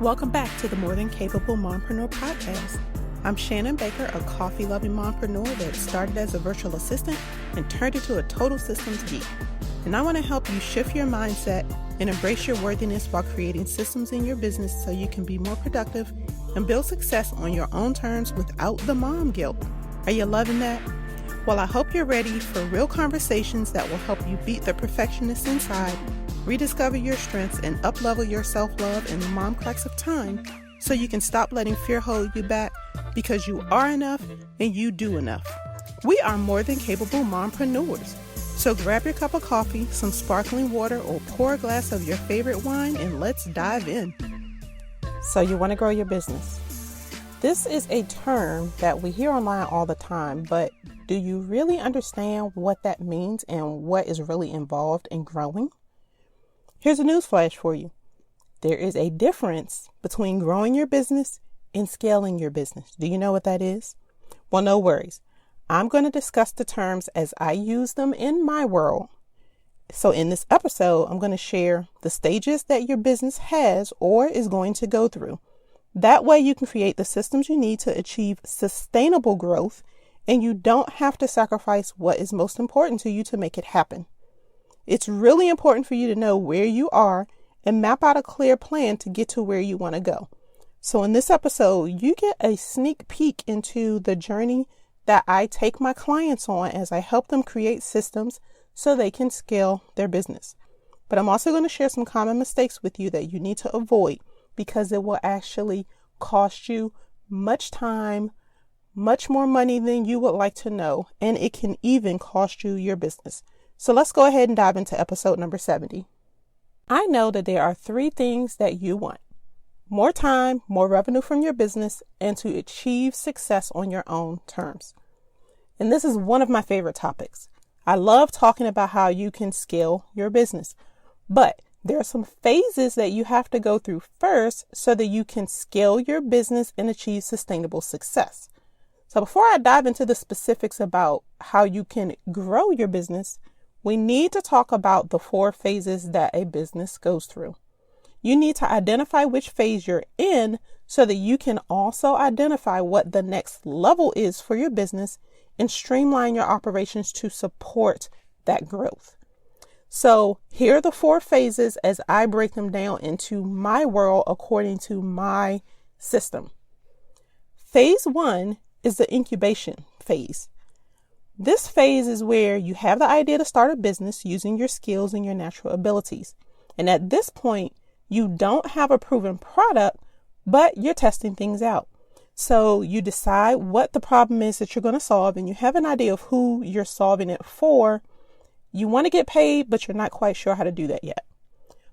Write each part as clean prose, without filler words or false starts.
Welcome back to the More Than Capable Mompreneur podcast. I'm Shannon Baker, a coffee-loving mompreneur that started as a virtual assistant and turned into a total systems geek. And I want to help you shift your mindset and embrace your worthiness while creating systems in your business so you can be more productive and build success on your own terms without the mom guilt. Are you loving that? Well, I hope you're ready for real conversations that will help you beat the perfectionist inside, rediscover your strengths, and up-level your self-love in the mom cracks of time so you can stop letting fear hold you back because you are enough and you do enough. We are more than capable mompreneurs. So grab your cup of coffee, some sparkling water, or pour a glass of your favorite wine and let's dive in. So you want to grow your business. This is a term that we hear online all the time, but do you really understand what that means and what is really involved in growing? Here's a newsflash for you. There is a difference between growing your business and scaling your business. Do you know what that is? Well, no worries. I'm going to discuss the terms as I use them in my world. So in this episode, I'm going to share the stages that your business has or is going to go through. That way you can create the systems you need to achieve sustainable growth, and you don't have to sacrifice what is most important to you to make it happen. It's really important for you to know where you are and map out a clear plan to get to where you want to go. So in this episode, you get a sneak peek into the journey that I take my clients on as I help them create systems so they can scale their business. But I'm also going to share some common mistakes with you that you need to avoid because it will actually cost you much time, much more money than you would like to know, and it can even cost you your business. So let's go ahead and dive into episode number 70. I know that there are 3 things that you want: more time, more revenue from your business, and to achieve success on your own terms. And this is one of my favorite topics. I love talking about how you can scale your business, but there are some phases that you have to go through first so that you can scale your business and achieve sustainable success. So before I dive into the specifics about how you can grow your business, we need to talk about the 4 phases that a business goes through. You need to identify which phase you're in so that you can also identify what the next level is for your business and streamline your operations to support that growth. So here are the 4 phases as I break them down into my world according to my system. Phase 1 is the incubation phase. This phase is where you have the idea to start a business using your skills and your natural abilities. And at this point, you don't have a proven product, but you're testing things out. So you decide what the problem is that you're going to solve, and you have an idea of who you're solving it for. You want to get paid, but you're not quite sure how to do that yet.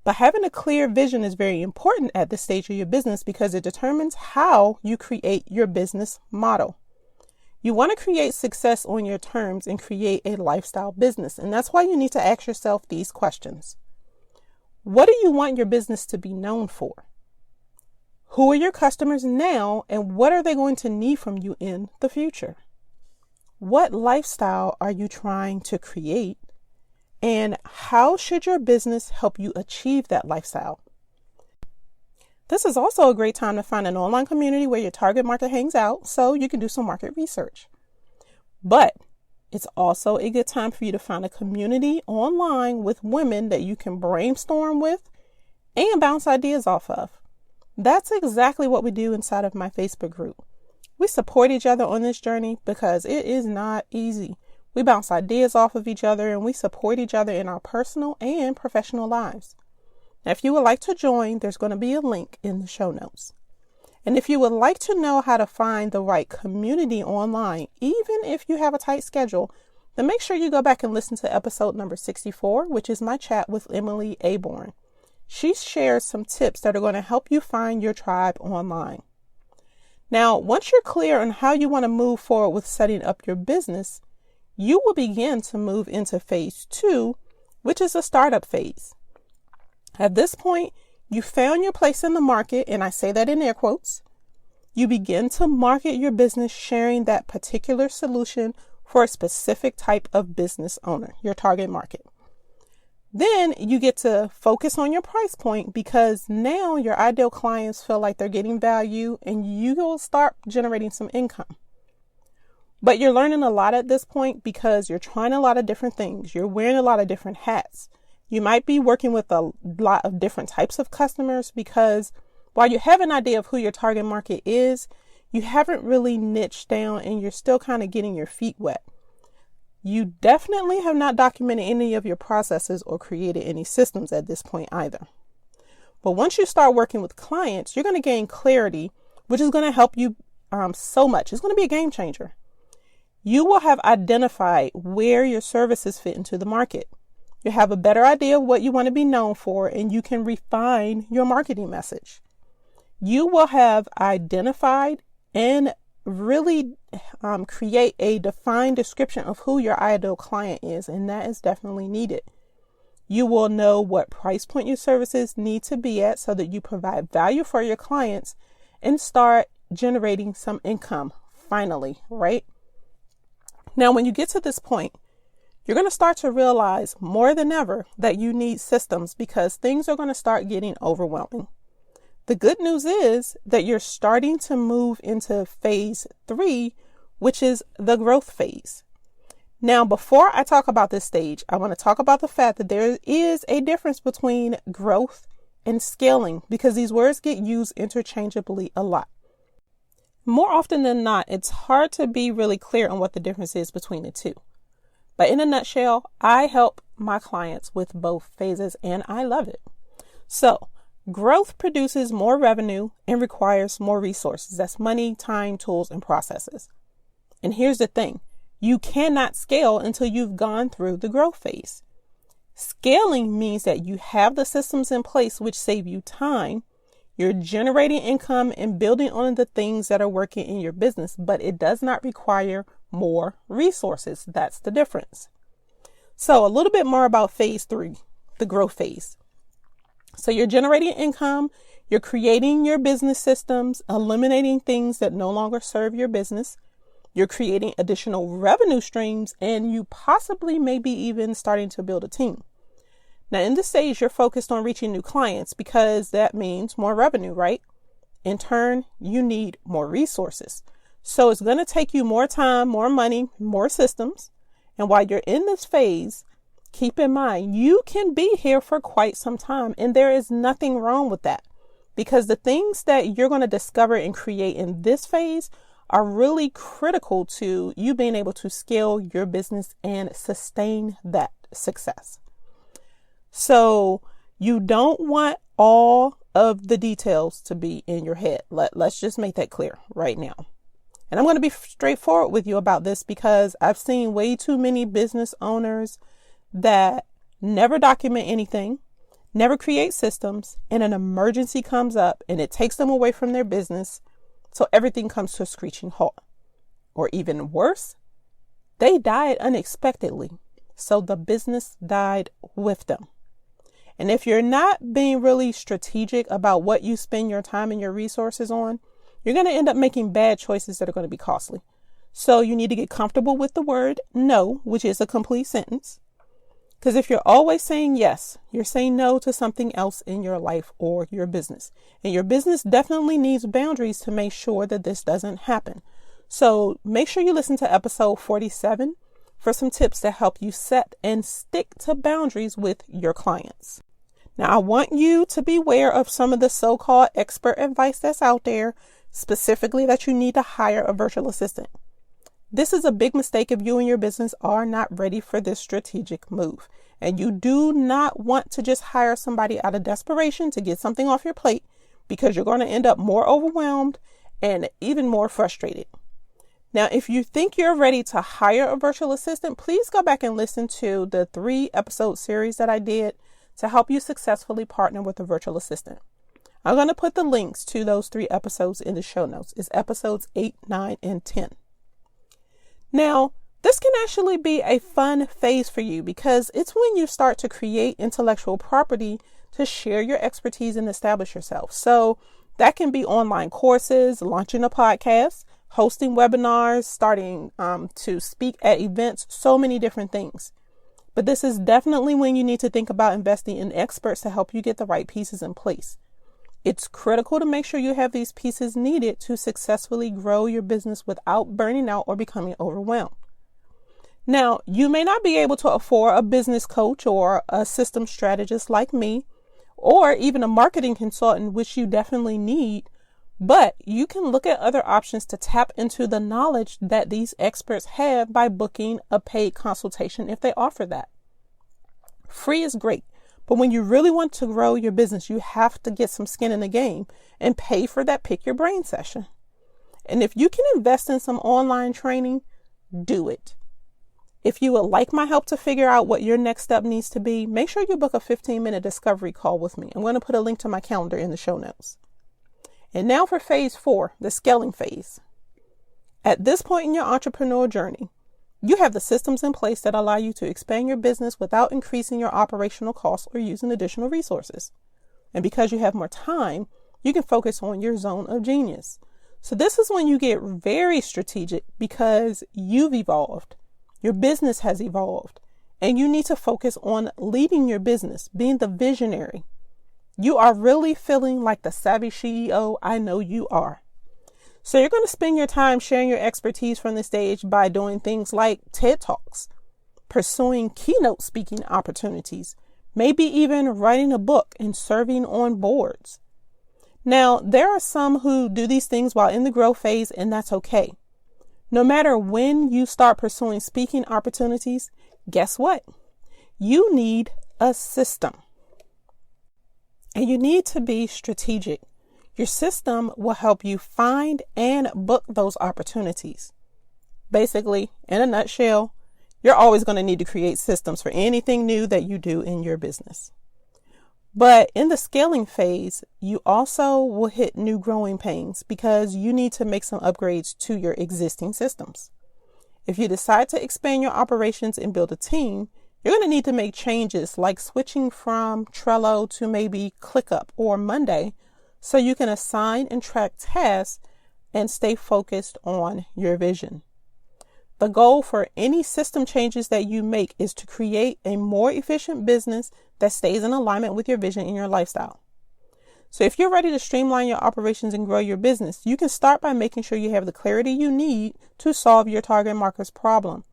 But having a clear vision is very important at this stage of your business because it determines how you create your business model. You want to create success on your terms and create a lifestyle business. And that's why you need to ask yourself these questions. What do you want your business to be known for? Who are your customers now, and what are they going to need from you in the future? What lifestyle are you trying to create? And how should your business help you achieve that lifestyle? This is also a great time to find an online community where your target market hangs out so you can do some market research. But it's also a good time for you to find a community online with women that you can brainstorm with and bounce ideas off of. That's exactly what we do inside of my Facebook group. We support each other on this journey because it is not easy. We bounce ideas off of each other and we support each other in our personal and professional lives. Now, if you would like to join, there's going to be a link in the show notes. And if you would like to know how to find the right community online, even if you have a tight schedule, then make sure you go back and listen to episode number 64, which is my chat with Emily Aborn. She shares some tips that are going to help you find your tribe online. Now, once you're clear on how you want to move forward with setting up your business, you will begin to move into phase 2, which is a startup phase. At this point, you found your place in the market, and I say that in air quotes. You begin to market your business, sharing that particular solution for a specific type of business owner, your target market. Then you get to focus on your price point because now your ideal clients feel like they're getting value and you will start generating some income. But you're learning a lot at this point because you're trying a lot of different things. You're wearing a lot of different hats. You might be working with a lot of different types of customers because while you have an idea of who your target market is, you haven't really niched down and you're still kind of getting your feet wet. You definitely have not documented any of your processes or created any systems at this point either. But once you start working with clients, you're going to gain clarity, which is going to help you so much. It's going to be a game changer. You will have identified where your services fit into the market. You have a better idea of what you want to be known for, and you can refine your marketing message. You will have identified and really create a defined description of who your ideal client is, and that is definitely needed. You will know what price point your services need to be at so that you provide value for your clients and start generating some income finally, right? Now, when you get to this point, you're going to start to realize more than ever that you need systems because things are going to start getting overwhelming. The good news is that you're starting to move into phase 3, which is the growth phase. Now, before I talk about this stage, I want to talk about the fact that there is a difference between growth and scaling because these words get used interchangeably a lot. More often than not, it's hard to be really clear on what the difference is between the two. But in a nutshell, I help my clients with both phases and I love it. So, growth produces more revenue and requires more resources. That's money, time, tools, and processes. And here's the thing. You cannot scale until you've gone through the growth phase. Scaling means that you have the systems in place which save you time. You're generating income and building on the things that are working in your business, but it does not require more resources. That's the difference. So a little bit more about phase 3, the growth phase. So you're generating income, you're creating your business systems, eliminating things that no longer serve your business. You're creating additional revenue streams, and you possibly maybe even starting to build a team. Now, in this stage, you're focused on reaching new clients because that means more revenue, right? In turn, you need more resources. So it's going to take you more time, more money, more systems. And while you're in this phase, keep in mind, you can be here for quite some time, and there is nothing wrong with that because the things that you're going to discover and create in this phase are really critical to you being able to scale your business and sustain that success. So you don't want all of the details to be in your head. Let's just make that clear right now. And I'm going to be straightforward with you about this because I've seen way too many business owners that never document anything, never create systems, and an emergency comes up and it takes them away from their business. So everything comes to a screeching halt. Or even worse, they died unexpectedly. So the business died with them. And if you're not being really strategic about what you spend your time and your resources on, you're going to end up making bad choices that are going to be costly. So you need to get comfortable with the word no, which is a complete sentence. Because if you're always saying yes, you're saying no to something else in your life or your business. And your business definitely needs boundaries to make sure that this doesn't happen. So make sure you listen to episode 47 for some tips to help you set and stick to boundaries with your clients. Now, I want you to be aware of some of the so-called expert advice that's out there, specifically that you need to hire a virtual assistant. This is a big mistake if you and your business are not ready for this strategic move. And you do not want to just hire somebody out of desperation to get something off your plate because you're going to end up more overwhelmed and even more frustrated. Now, if you think you're ready to hire a virtual assistant, please go back and listen to the 3-episode series that I did to help you successfully partner with a virtual assistant. I'm going to put the links to those 3 episodes in the show notes. It's episodes 8, 9, and 10. Now, this can actually be a fun phase for you because it's when you start to create intellectual property to share your expertise and establish yourself. So that can be online courses, launching a podcast, hosting webinars, starting to speak at events, so many different things. But this is definitely when you need to think about investing in experts to help you get the right pieces in place. It's critical to make sure you have these pieces needed to successfully grow your business without burning out or becoming overwhelmed. Now, you may not be able to afford a business coach or a system strategist like me, or even a marketing consultant, which you definitely need, but you can look at other options to tap into the knowledge that these experts have by booking a paid consultation if they offer that. Free is great, but when you really want to grow your business, you have to get some skin in the game and pay for that pick your brain session. And if you can invest in some online training, do it. If you would like my help to figure out what your next step needs to be, make sure you book a 15-minute discovery call with me. I'm going to put a link to my calendar in the show notes. And now for phase 4, the scaling phase. At this point in your entrepreneurial journey, you have the systems in place that allow you to expand your business without increasing your operational costs or using additional resources. And because you have more time, you can focus on your zone of genius. So this is when you get very strategic because you've evolved. Your business has evolved, and you need to focus on leading your business, being the visionary. You are really feeling like the savvy CEO I know you are. So you're going to spend your time sharing your expertise from the stage by doing things like TED Talks, pursuing keynote speaking opportunities, maybe even writing a book and serving on boards. Now, there are some who do these things while in the growth phase, and that's okay. No matter when you start pursuing speaking opportunities, guess what? You need a system. And you need to be strategic. Your system will help you find and book those opportunities. Basically, in a nutshell, you're always going to need to create systems for anything new that you do in your business. But in the scaling phase, you also will hit new growing pains because you need to make some upgrades to your existing systems. If you decide to expand your operations and build a team, you're going to need to make changes like switching from Trello to maybe ClickUp or Monday so you can assign and track tasks and stay focused on your vision. The goal for any system changes that you make is to create a more efficient business that stays in alignment with your vision and your lifestyle. So if you're ready to streamline your operations and grow your business, you can start by making sure you have the clarity you need to solve your target market's problem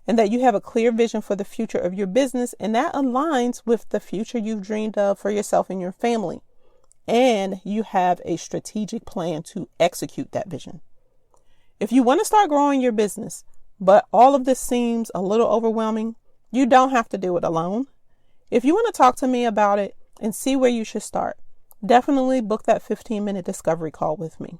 and that you have a clear vision for the future of your business, and that aligns with the future you've dreamed of for yourself and your family. And you have a strategic plan to execute that vision. If you want to start growing your business, but all of this seems a little overwhelming, you don't have to do it alone. If you want to talk to me about it and see where you should start, definitely book that 15-minute discovery call with me.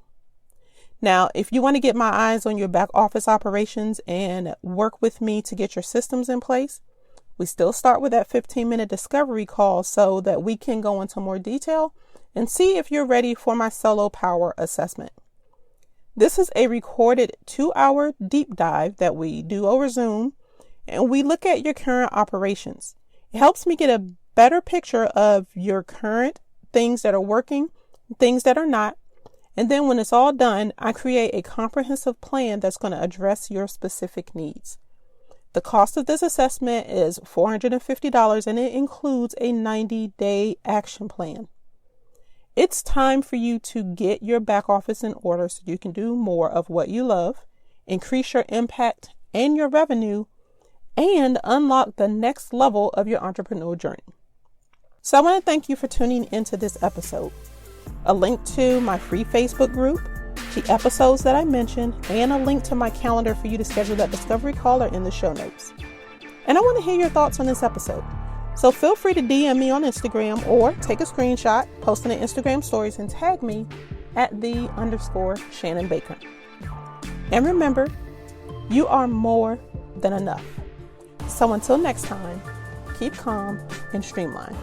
Now, if you want to get my eyes on your back office operations and work with me to get your systems in place, we still start with that 15-minute discovery call so that we can go into more detail and see if you're ready for my solo power assessment. This is a recorded 2-hour deep dive that we do over Zoom, and we look at your current operations. It helps me get a better picture of your current things that are working, things that are not. And then when it's all done, I create a comprehensive plan that's going to address your specific needs. The cost of this assessment is $450, and it includes a 90-day action plan. It's time for you to get your back office in order so you can do more of what you love, increase your impact and your revenue, and unlock the next level of your entrepreneurial journey. So I want to thank you for tuning into this episode. A link to my free Facebook group, the episodes that I mentioned, and a link to my calendar for you to schedule that discovery call are in the show notes. And I want to hear your thoughts on this episode. So feel free to DM me on Instagram or take a screenshot, post in the Instagram stories, and tag me at @Shannon Baker. And remember, you are more than enough. So until next time, keep calm and streamline.